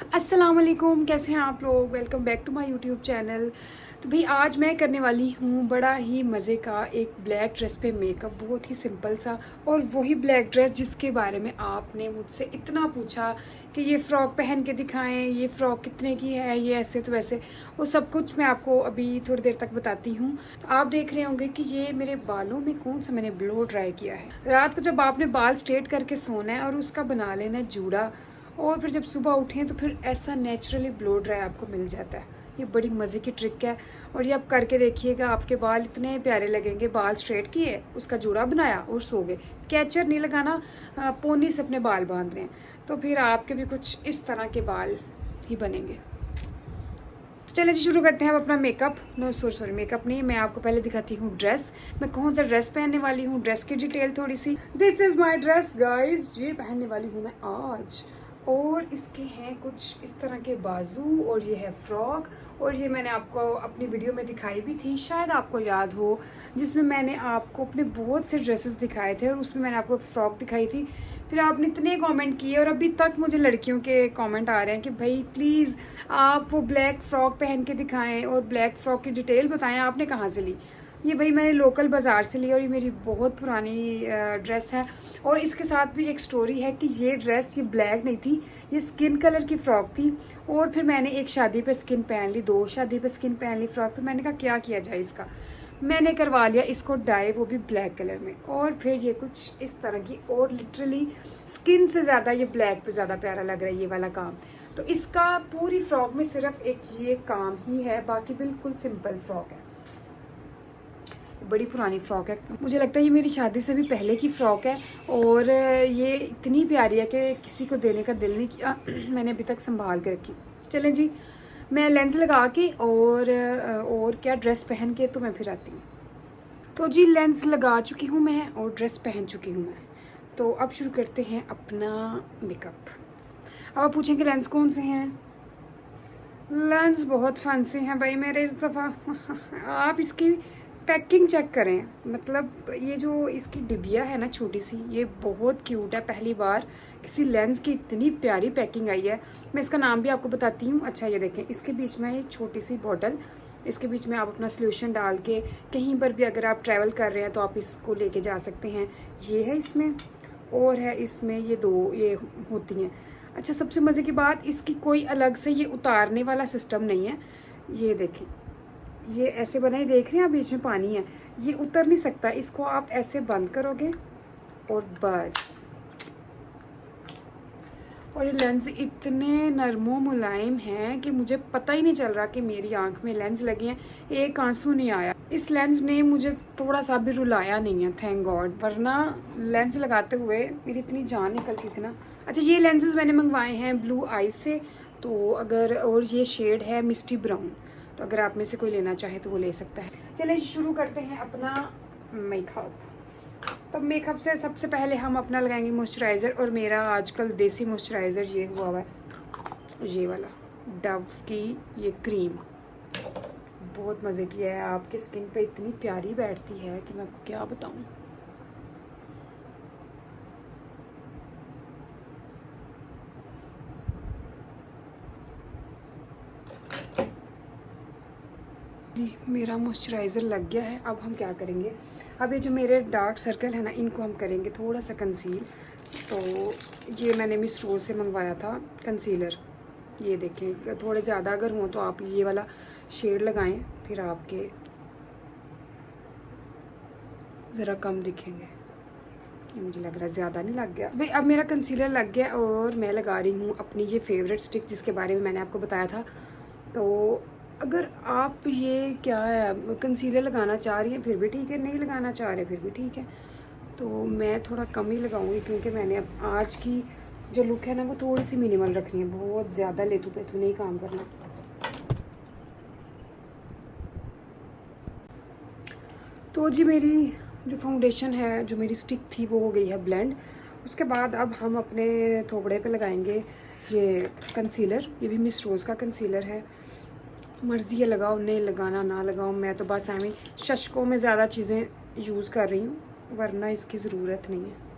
अस्सलाम वालेकुम, कैसे हैं आप लोग। Welcome back to my YouTube channel. तो भाई आज मैं करने वाली हूँ बड़ा ही मज़े का एक ब्लैक ड्रेस पे मेकअप, बहुत ही सिंपल सा। और वही ब्लैक ड्रेस जिसके बारे में आपने मुझसे इतना पूछा कि ये फ़्रॉक पहन के दिखाएं, ये फ़्रॉक कितने की है, ये ऐसे तो वैसे, वो सब कुछ मैं आपको अभी थोड़ी देर तक बताती हूँ। तो आप देख रहे होंगे कि ये मेरे बालों में कौन सा मैंने ब्लो ड्राई किया है। रात को जब आपने बाल स्ट्रेट करके सोना है और उसका बना लेना है जूड़ा, और फिर जब सुबह उठें तो फिर ऐसा नेचुरली ब्लो ड्राई आपको मिल जाता है। ये बड़ी मज़े की ट्रिक है और ये आप करके देखिएगा, आपके बाल इतने प्यारे लगेंगे। बाल स्ट्रेट किए, उसका जूड़ा बनाया और सो गए। कैचर नहीं लगाना, पोनी से अपने बाल बांध रहे हैं तो फिर आपके भी कुछ इस तरह के बाल ही बनेंगे। तो चलिए जी शुरू करते हैं अब अपना मेकअप। नो सॉरी मेकअप नहीं, मैं आपको पहले दिखाती हूँ ड्रेस। मैं कौन सा ड्रेस पहनने वाली हूँ, ड्रेस की डिटेल थोड़ी सी। This is my dress guys, ये पहनने वाली हूँ मैं आज। और इसके हैं कुछ इस तरह के बाजू और ये है फ्रॉक। और ये मैंने आपको अपनी वीडियो में दिखाई भी थी, शायद आपको याद हो, जिसमें मैंने आपको अपने बहुत से ड्रेसेस दिखाए थे और उसमें मैंने आपको फ्रॉक दिखाई थी। फिर आपने इतने कमेंट किए और अभी तक मुझे लड़कियों के कमेंट आ रहे हैं कि भाई प्लीज़ आप वो ब्लैक फ्रॉक पहन के दिखाएं और ब्लैक फ्रॉक की डिटेल बताएं आपने कहाँ से ली। ये भाई मैंने लोकल बाज़ार से ली और ये मेरी बहुत पुरानी ड्रेस है। और इसके साथ भी एक स्टोरी है कि ये ड्रेस ये ब्लैक नहीं थी, ये स्किन कलर की फ़्रॉक थी। और फिर मैंने एक शादी पे स्किन पहन ली, 2 शादी पे स्किन पहन ली फ़्रॉक। फिर मैंने कहा क्या किया जाए इसका, मैंने करवा लिया इसको डाई, वो भी ब्लैक कलर में। और फिर ये कुछ इस तरह की, और लिटरली स्किन से ज़्यादा ये ब्लैक पे ज़्यादा प्यारा लग रहा है ये वाला काम। तो इसका पूरी फ्रॉक में सिर्फ एक ये काम ही है, बाकी बिल्कुल सिंपल फ्रॉक है। बड़ी पुरानी फ्रॉक है, मुझे लगता है ये मेरी शादी से भी पहले की फ्रॉक है। और ये इतनी प्यारी है कि किसी को देने का दिल नहीं किया। मैंने अभी तक संभाल के रखी। चलें जी, मैं लेंस लगा के और क्या ड्रेस पहन के तो मैं फिर आती हूँ। तो जी लेंस लगा चुकी हूँ मैं और ड्रेस पहन चुकी हूँ मैं। तो अब शुरू करते हैं अपना मेकअप। अब आप पूछेंगे लेंस कौन से हैं। लेंस बहुत फैंसी हैं भाई मेरे इस दफ़ा। आप इसकी पैकिंग चेक करें, मतलब ये जो इसकी डिबिया है ना छोटी सी, ये बहुत क्यूट है। पहली बार किसी लेंस की इतनी प्यारी पैकिंग आई है। मैं इसका नाम भी आपको बताती हूँ। अच्छा ये देखें, इसके बीच में ये छोटी सी बॉटल, इसके बीच में आप अपना सोल्यूशन डाल के कहीं पर भी अगर आप ट्रैवल कर रहे हैं तो आप इसको लेके जा सकते हैं। ये है इसमें, और है इसमें ये 2 ये होती हैं। अच्छा सबसे मज़े की बात, इसकी कोई अलग से ये उतारने वाला सिस्टम नहीं है। ये देखें, ये ऐसे बना ही, देख रहे हैं आप बीच में पानी है, ये उतर नहीं सकता। इसको आप ऐसे बंद करोगे और बस। और ये लेंस इतने नरमो मुलायम हैं कि मुझे पता ही नहीं चल रहा कि मेरी आंख में लेंस लगे हैं। एक आंसू नहीं आया। इस लेंस ने मुझे थोड़ा सा भी रुलाया नहीं है, थैंक गॉड, वरना लेंस लगाते हुए मेरी इतनी जान निकलती थी ना। अच्छा ये लेंसेज मैंने मंगवाए हैं ब्लू आई से, तो अगर, और ये शेड है मिस्टी ब्राउन, तो अगर आप में से कोई लेना चाहे तो वो ले सकता है। चलिए शुरू करते हैं अपना मेकअप। तो मेकअप से सबसे पहले हम अपना लगाएंगे मॉइस्चराइज़र। और मेरा आजकल देसी मॉइस्चराइज़र ये हुआ है, ये वाला डव की ये क्रीम, बहुत मज़े की है। आपकी स्किन पे इतनी प्यारी बैठती है कि मैं आपको क्या बताऊं। जी मेरा मॉइस्चराइज़र लग गया है। अब हम क्या करेंगे, अब ये जो मेरे डार्क सर्कल है ना, इनको हम करेंगे थोड़ा सा कंसील। तो ये मैंने मिस रोज से मंगवाया था कंसीलर। ये देखें, थोड़े ज़्यादा अगर हों तो आप ये वाला शेड लगाएं, फिर आपके ज़रा कम दिखेंगे। ये मुझे लग रहा है ज़्यादा नहीं लग गया भाई। अब मेरा कंसीलर लग गया और मैं लगा रही हूँ अपनी ये फेवरेट स्टिक जिसके बारे में मैंने आपको बताया था। तो अगर आप ये क्या है कंसीलर लगाना चाह रही हैं फिर भी ठीक है, नहीं लगाना चाह रहे फिर भी ठीक है। तो मैं थोड़ा कम ही लगाऊंगी क्योंकि मैंने अब आज की जो लुक है ना वो थोड़ी सी मिनिमल रखनी है, बहुत ज़्यादा लेथू पेथू नहीं काम करना। तो जी मेरी जो फाउंडेशन है, जो मेरी स्टिक थी, वो हो गई है ब्लेंड। उसके बाद अब हम अपने थोबड़े पे लगाएंगे ये कंसीलर। ये भी मिस रोज़ का कंसीलर है, मर्ज़ी है लगाओ, नहीं लगाना ना लगाओ। मैं तो बस ऐਵੇਂ शशकों में ज़्यादा चीज़ें यूज़ कर रही हूँ, वरना इसकी ज़रूरत नहीं है।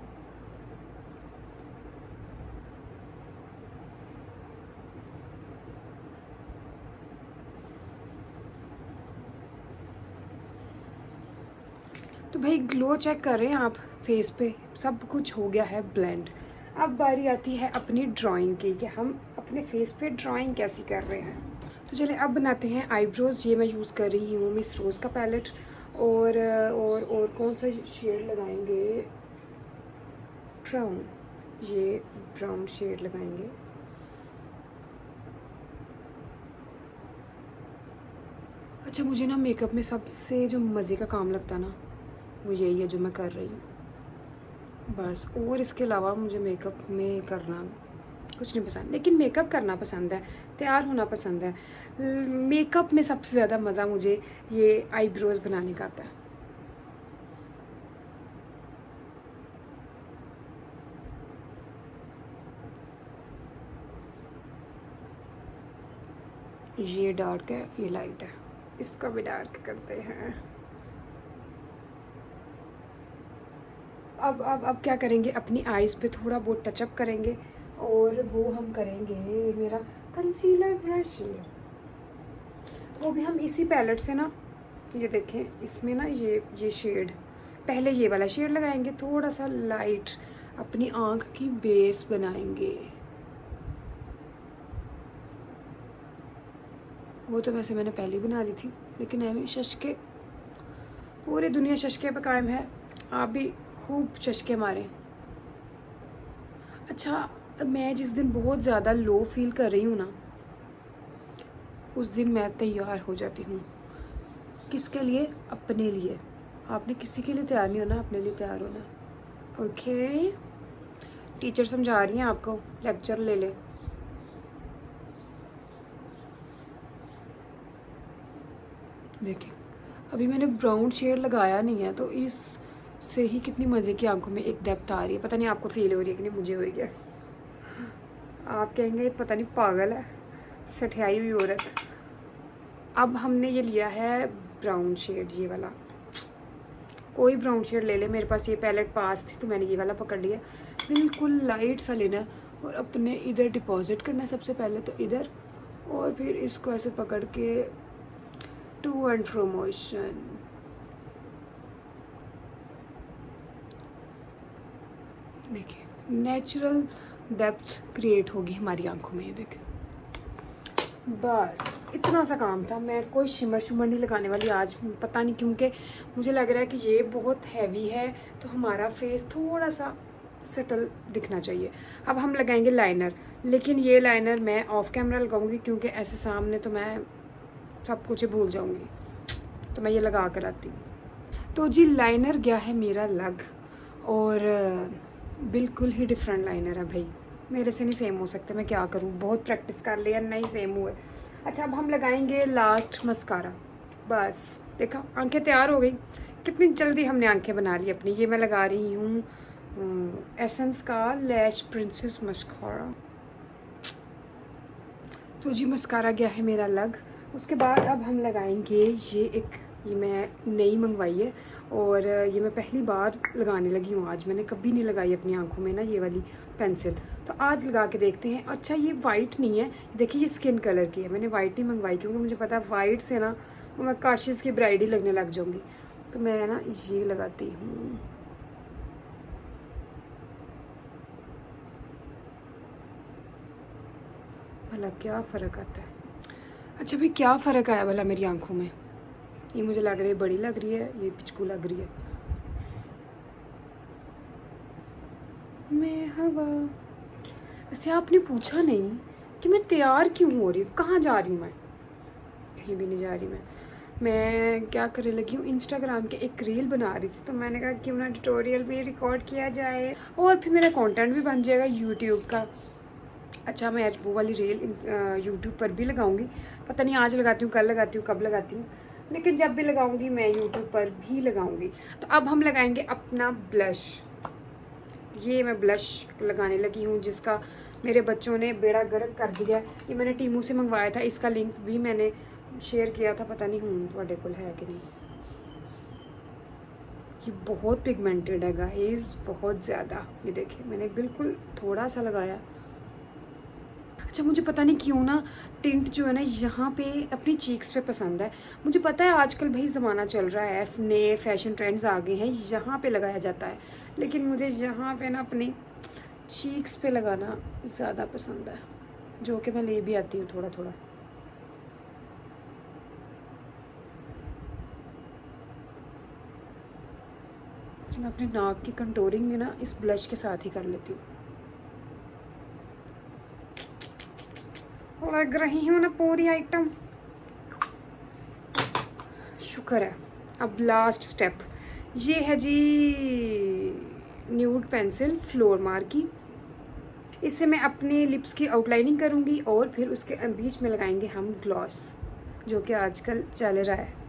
भाई ग्लो चेक कर रहे हैं आप फेस पे, सब कुछ हो गया है ब्लेंड। अब बारी आती है अपनी ड्राइंग की कि हम अपने फेस पे ड्राइंग कैसी कर रहे हैं। तो चलिए अब बनाते हैं आईब्रोज़। ये मैं यूज़ कर रही हूँ मिस रोज़ का पैलेट। और कौन सा शेड लगाएंगे? ब्राउन, ये ब्राउन शेड लगाएंगे। अच्छा, मुझे ना मेकअप में सबसे जो मज़े का काम लगता है ना, वो यही है जो मैं कर रही हूँ बस। और इसके अलावा मुझे मेकअप में करना कुछ नहीं पसंद, लेकिन मेकअप करना पसंद है, तैयार होना पसंद है। मेकअप में सबसे ज़्यादा मज़ा मुझे ये आईब्रोज़ बनाने का आता है। ये डार्क है, ये लाइट है, इसका भी डार्क करते हैं। अब क्या करेंगे, अपनी आईज़ पे थोड़ा बहुत टचअप करेंगे और वो हम करेंगे मेरा कंसीलर ब्रश। वो भी हम इसी पैलेट से ना, ये देखें इसमें ना ये शेड, पहले ये वाला शेड लगाएंगे, थोड़ा सा लाइट अपनी आँख की बेस बनाएंगे। वो तो वैसे मैंने पहले ही बना ली थी, लेकिन ऐਵੇਂ शशके, पूरी दुनिया शशके पे कायम है, आप भी खूब शशके मारें। अच्छा, मैं जिस दिन बहुत ज़्यादा लो फील कर रही हूँ ना, उस दिन मैं तैयार हो जाती हूँ। किसके लिए? अपने लिए। आपने किसी के लिए तैयार नहीं होना, अपने लिए तैयार होना। ओके, टीचर समझा रही हैं आपको, लेक्चर ले ले। देखिए अभी मैंने ब्राउन शेड लगाया नहीं है, तो इस से ही कितनी मज़े की आंखों में एक डेप्थ आ रही है। पता नहीं आपको फील हो रही है कि नहीं, मुझे हो रही है। आप कहेंगे पता नहीं पागल है, सठियाई हुई औरत। अब हमने ये लिया है ब्राउन शेड, ये वाला, कोई ब्राउन शेड ले ले। मेरे पास ये पैलेट पास थी तो मैंने ये वाला पकड़ लिया। बिल्कुल लाइट सा लेना है और अपने इधर डिपॉजिट करना है सबसे पहले, तो इधर, और फिर इसको ऐसे पकड़ के टू एंड फ्रो मोशन। देखिए नेचुरल डेप्थ क्रिएट होगी हमारी आंखों में। ये देखिए बस इतना सा काम था। मैं कोई शिमर शुमर नहीं लगाने वाली आज, पता नहीं क्योंकि मुझे लग रहा है कि ये बहुत हैवी है, तो हमारा फेस थोड़ा सा सटल दिखना चाहिए। अब हम लगाएंगे लाइनर, लेकिन ये लाइनर मैं ऑफ कैमरा लगाऊंगी क्योंकि ऐसे सामने तो मैं सब कुछ भूल जाऊंगी, तो मैं ये लगा कर आती हूँ। तो जी लाइनर गया है मेरा लग, और बिल्कुल ही डिफरेंट लाइनर है भाई, मेरे से नहीं सेम हो सकते, मैं क्या करूँ, बहुत प्रैक्टिस कर लिया, नहीं सेम हुए। अच्छा, अब हम लगाएंगे लास्ट मस्कारा। बस देखा, आंखें तैयार हो गई, कितनी जल्दी हमने आंखें बना ली अपनी। ये मैं लगा रही हूँ एसेंस का लैश प्रिंसेस मस्कारा। तो जी मस्कारा गया है मेरा लग। उसके बाद अब हम लगाएंगे ये मैं नई मंगवाई है, और ये मैं पहली बार लगाने लगी हूँ आज, मैंने कभी नहीं लगाई अपनी आंखों में ना ये वाली पेंसिल, तो आज लगा के देखते हैं। अच्छा, ये वाइट नहीं है, देखिए ये स्किन कलर की है। मैंने वाइट नहीं मंगवाई क्योंकि मुझे पता है वाइट से ना मैं काशिश की ब्राइड ही लगने लग जाऊँगी, तो मैं ना ये लगाती हूँ। भला क्या फ़र्क आता है? अच्छा भाई, क्या फ़र्क आया भला मेरी आंखों में? ये मुझे लग रही है बड़ी लग रही है, ये पिचकू लग रही है। मैं हवा। वैसे आपने पूछा नहीं कि मैं तैयार क्यों हो रही हूँ, कहाँ जा रही हूँ? मैं कहीं भी नहीं जा रही। मैं क्या करने लगी हूँ, इंस्टाग्राम के एक रील बना रही थी, तो मैंने कहा क्यों ना ट्यूटोरियल भी रिकॉर्ड किया जाए और फिर मेरा कंटेंट भी बन जाएगा यूट्यूब का। अच्छा, मैं वो वाली रील यूट्यूब पर भी लगाऊंगी, पता नहीं आज लगाती हूँ, कल लगाती हूँ, कब लगाती हूँ, लेकिन जब भी लगाऊंगी मैं यूट्यूब पर भी लगाऊंगी। तो अब हम लगाएंगे अपना ब्लश। ये मैं ब्लश लगाने लगी हूँ जिसका मेरे बच्चों ने बेड़ा गर्क कर दिया। ये मैंने टीमू से मंगवाया था, इसका लिंक भी मैंने शेयर किया था, पता नहीं हूँ थोड़े को है कि नहीं। ये बहुत पिगमेंटेड है गाइस, बहुत ज़्यादा। ये देखिए मैंने बिल्कुल थोड़ा सा लगाया। अच्छा मुझे पता नहीं क्यों ना टिंट जो है ना यहाँ पे अपनी चीक्स पे पसंद है। मुझे पता है आजकल भाई ज़माना चल रहा है, नए फैशन ट्रेंड्स आ गए हैं, यहाँ पे लगाया जाता है, लेकिन मुझे यहाँ पे ना अपनी चीक्स पे लगाना ज़्यादा पसंद है, जो कि मैं ले भी आती हूँ थोड़ा थोड़ा। अच्छा मैं अपने नाक की कंटूरिंग में ना इस ब्लश के साथ ही कर लेती हूँ। लग रही हूँ ना पूरी आइटम, शुक्र है। अब लास्ट स्टेप ये है जी, न्यूड पेंसिल फ्लोर मार की। इससे मैं अपने लिप्स की आउटलाइनिंग करूँगी और फिर उसके बीच में लगाएंगे हम ग्लॉस, जो कि आजकल चल रहा है।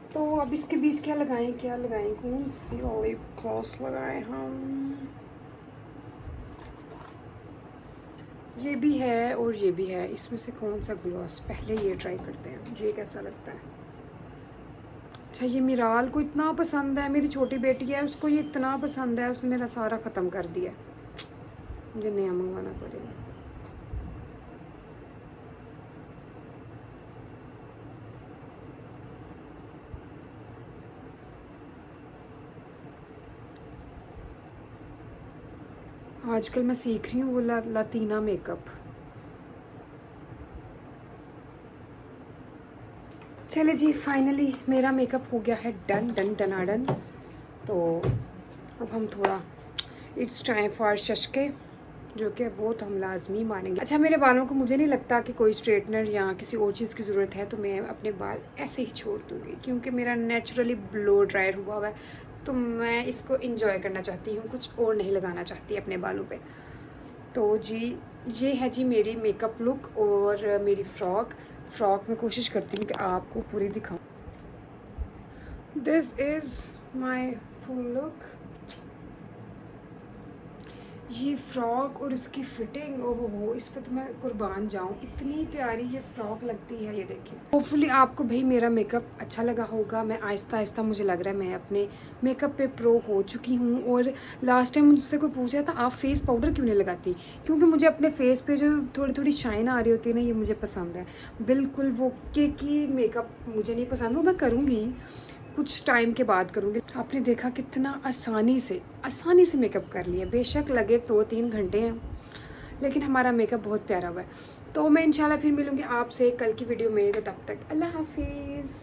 तो अब इसके बीच क्या लगाएं, कौन सी ऑलिव ग्लॉस लगाएं हम? ये भी है और ये भी है, इसमें से कौन सा ग्लॉस? पहले ये ट्राई करते हैं, ये कैसा लगता है। अच्छा ये मिराल को इतना पसंद है, मेरी छोटी बेटी है उसको ये इतना पसंद है, उसने मेरा सारा ख़त्म कर दिया, मुझे नया मंगवाना पड़ेगा। आजकल मैं सीख रही हूँ वो लातीना मेकअप। चले जी फाइनली मेरा मेकअप हो गया है डन डन डनाडन। तो अब हम थोड़ा इट्स टाइम फॉर शशके, जो कि वो तो हम लाजमी मानेंगे। अच्छा मेरे बालों को मुझे नहीं लगता कि कोई स्ट्रेटनर या किसी और चीज़ की ज़रूरत है, तो मैं अपने बाल ऐसे ही छोड़ दूँगी, क्योंकि मेरा नेचुरली ब्लो ड्रायर हुआ है, तो मैं इसको इंजॉय करना चाहती हूँ, कुछ और नहीं लगाना चाहती अपने बालों पे। तो जी ये है जी मेरी मेकअप लुक और मेरी फ्रॉक में कोशिश करती हूँ कि आपको पूरी दिखाऊँ। This is my full look. ये फ्रॉक और इसकी फिटिंग, ओहो हो, इस पे तो मैं कुर्बान जाऊँ, इतनी प्यारी ये फ्रॉक लगती है। ये देखिए, होपफुली आपको भाई मेरा मेकअप अच्छा लगा होगा। मैं आहिस्ता आहिस्ता, मुझे लग रहा है मैं अपने मेकअप पे प्रो हो चुकी हूँ। और लास्ट टाइम मुझसे कोई पूछ रहा था आप फेस पाउडर क्यों नहीं लगाती, क्योंकि मुझे अपने फेस पे जो थोड़ी थोड़ी शाइन आ रही होती है ना, ये मुझे पसंद है। बिल्कुल वो केकी मेकअप मुझे नहीं पसंद, वो मैं करूँगी कुछ टाइम के बाद करूँगी। आपने देखा कितना आसानी से मेकअप कर लिया, बेशक लगे 2-3 घंटे हैं, लेकिन हमारा मेकअप बहुत प्यारा हुआ है। तो मैं इंशाल्लाह फिर मिलूँगी आपसे कल की वीडियो में, तो तब तक अल्लाह हाफिज़।